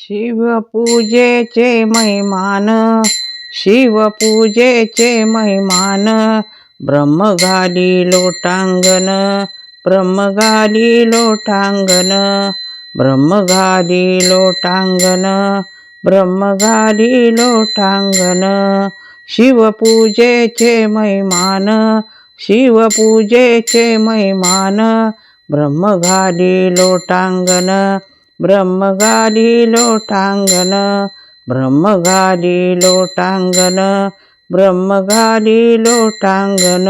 शिवपूजेचे महिमान, शिवपूजेचे महिमान, ब्रह्म घाली लोटांगण, ब्रह्म घाली लोटांगण, ब्रह्म घाली लोटांगण, ब्रह्म घाली लोटांगण. शिवपूजेचे महिमान, शिवपूजेचे महिमान, ब्रह्म घाली लोटांगण, ब्रह्म घाली लोटांगण, ब्रह्म घाली लोटांगण, ब्रह्म घाली लोटांगण.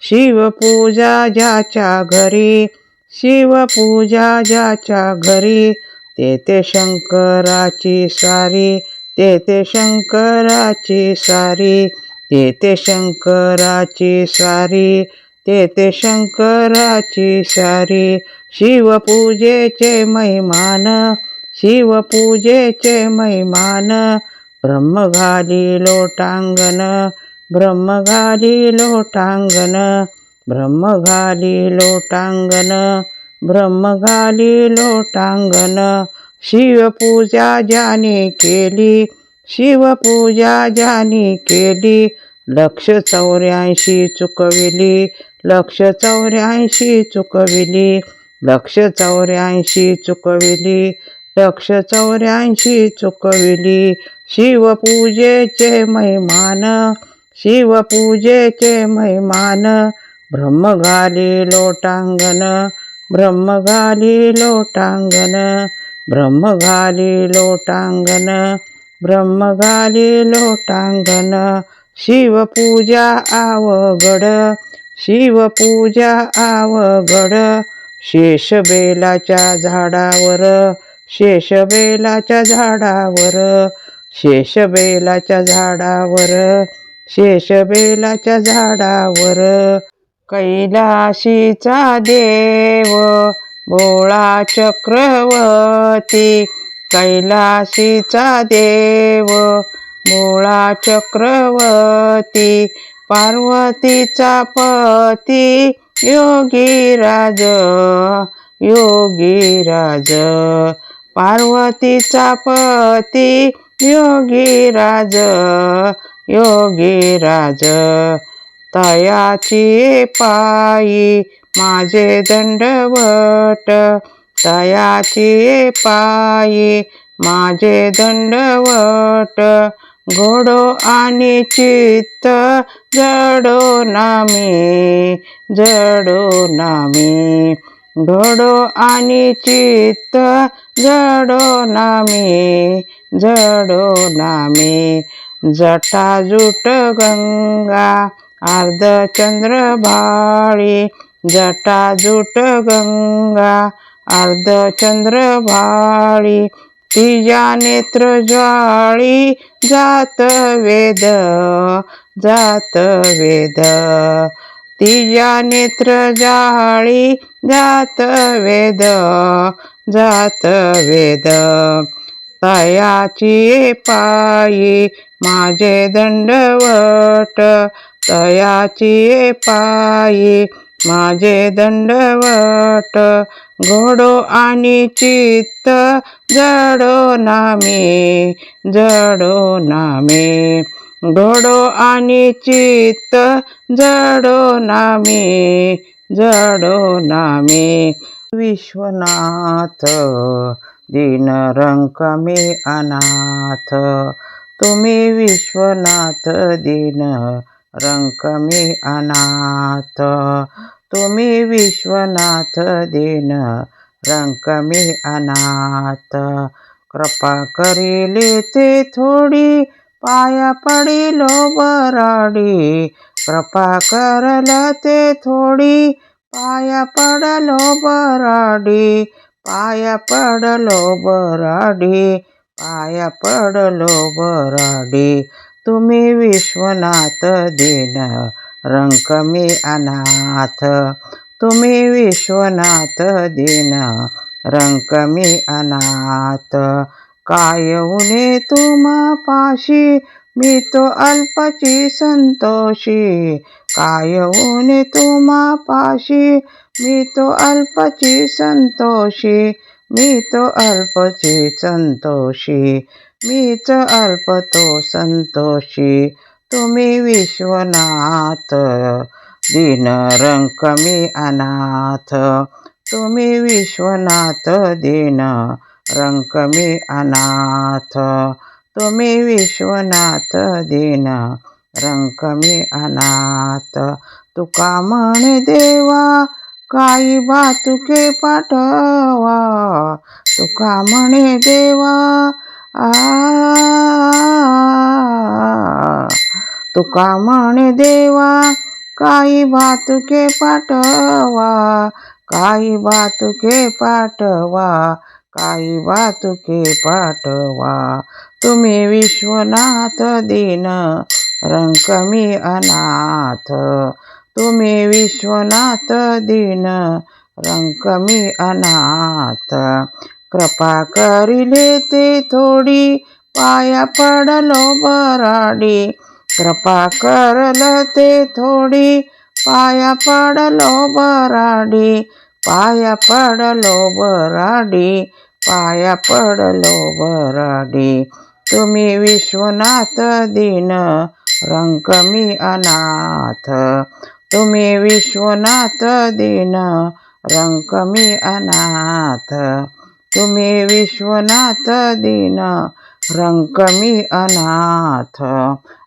शिवपूजा ज्याच्या घरी, शिवपूजा ज्याच्या घरी, तेथे शंकराची सारी, तेथे शंकराची सारी, तेथे शंकराची सारी, तेथे शंकराची सारी. शिवपूजेचे महिमान, शिवपूजेचे महिमान, ब्रह्म घाली लोटांगण, ब्रह्म घाली लोटांगण, ब्रह्म घाली लोटांगण, ब्रह्म घाली लोटांगण. शिवपूजा ज्याने केली, शिवपूजा ज्याने केली, 184 चुकविली, 184 चुकविली, 184 चुकविली, 184 चुकविली. शिवपूजेचे महिमान, शिवपूजेचे महिमान, ब्रह्म घाली लोटांगण, ब्रह्म घाली लोटांगण, ब्रह्म घाली लोटांगण, ब्रह्म घाली लोटांगण. शिवपूजा अवघड, शिवपूजा अवघड, शेषबेलाच्या झाडावर, शेषबेलाच्या झाडावर, शेषबेलाच्या झाडावर, शेषबेलाच्या झाडावर. कैलाशीचा देव भोळा चक्रवर्ती, कैलाशीचा देव भोळा चक्रवर्ती, पार्वतीचा पती योगीराज, योगीराज, पार्वतीचा पती योगीराज, योगीराज. तयाची पायी माझे दंडवट, तयाची पायी माझे दंडवट, घोडो आणि चित्त जडो नामी, जडो नामी, घोडो आणि चित्त जडो नामी, जडो नामी. जटाजूट गंगा अर्धचंद्र भाळी, जटाजूट गंगा अर्धचंद्र भाळी, तिच्या नेत्र ज्वाळी जात वेद, जात वेद, तिच्या नेत्र ज्वाळी जात वेद, जात वेद. तयाची पायी माझे दंडवट, तयाची पायी माझे दंडवट, घोडो आणि चित्त जडो नामी, जडो नामी, घोडो आणि चित्त जडो नामी, जडो नामी. विश्वनाथ दीनरंक मी अनाथ, तुम्ही विश्वनाथ दीनरंक मी अनाथ, तुम्ही विश्वनाथ दीनरंक मी अनाथ. कृपा करिले ते थोडी पाया पडिलो बराडी, कृपा करल ते थोडी पाया पडलो बराडी, पाया पडलो बराडी, पाया पडलो बराडी. तुम्ही विश्वनाथ दीनरंक मी अनाथ, तुम्ही विश्वनाथ दीनरंक मी अनाथ. काय उणे तुम्हा पाशी मी तो अल्पची संतोषी, काय उणे तुम्हा पाशी मी तो अल्पची संतोषी, मी तो अल्पची संतोषी, मीच अल्प तो संतोषी. तुम्ही विश्वनाथ, दीनरंक मी अनाथ. तुम्ही विश्वनाथ, दीनरंक मी अनाथ. तुम्ही विश्वनाथ, दीनरंक मी अनाथ. तुका म्हणे देवा, काही भातुके पाठवा. तुका म्हणे देवा, तुका म्हणे देवा, काही भातुके पाठवा. काही भातुके पाठवा, काही भातुके पाठवा. तुम्ही विश्वनाथ, दीन रंक मी अनाथ. तुम्ही विश्वनाथ, दीन रंक मी अनाथ. कृपा करिले ते थोडी, पाया पडलो बराडी. कृपा करल ते थोडी, पाया पडलो बराडी. पाया पडलो बराडी, पाया पडलो बराडी. तुम्ही विश्वनाथ, दीन रंक मी अनाथ. तुम्ही विश्वनाथ, दीन रंक मी अनाथ. तुम्ही विश्वनाथ, दीन रंक मी अनाथ.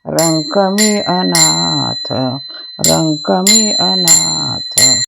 रंक मी अनाथ, रंक मी अनाथ.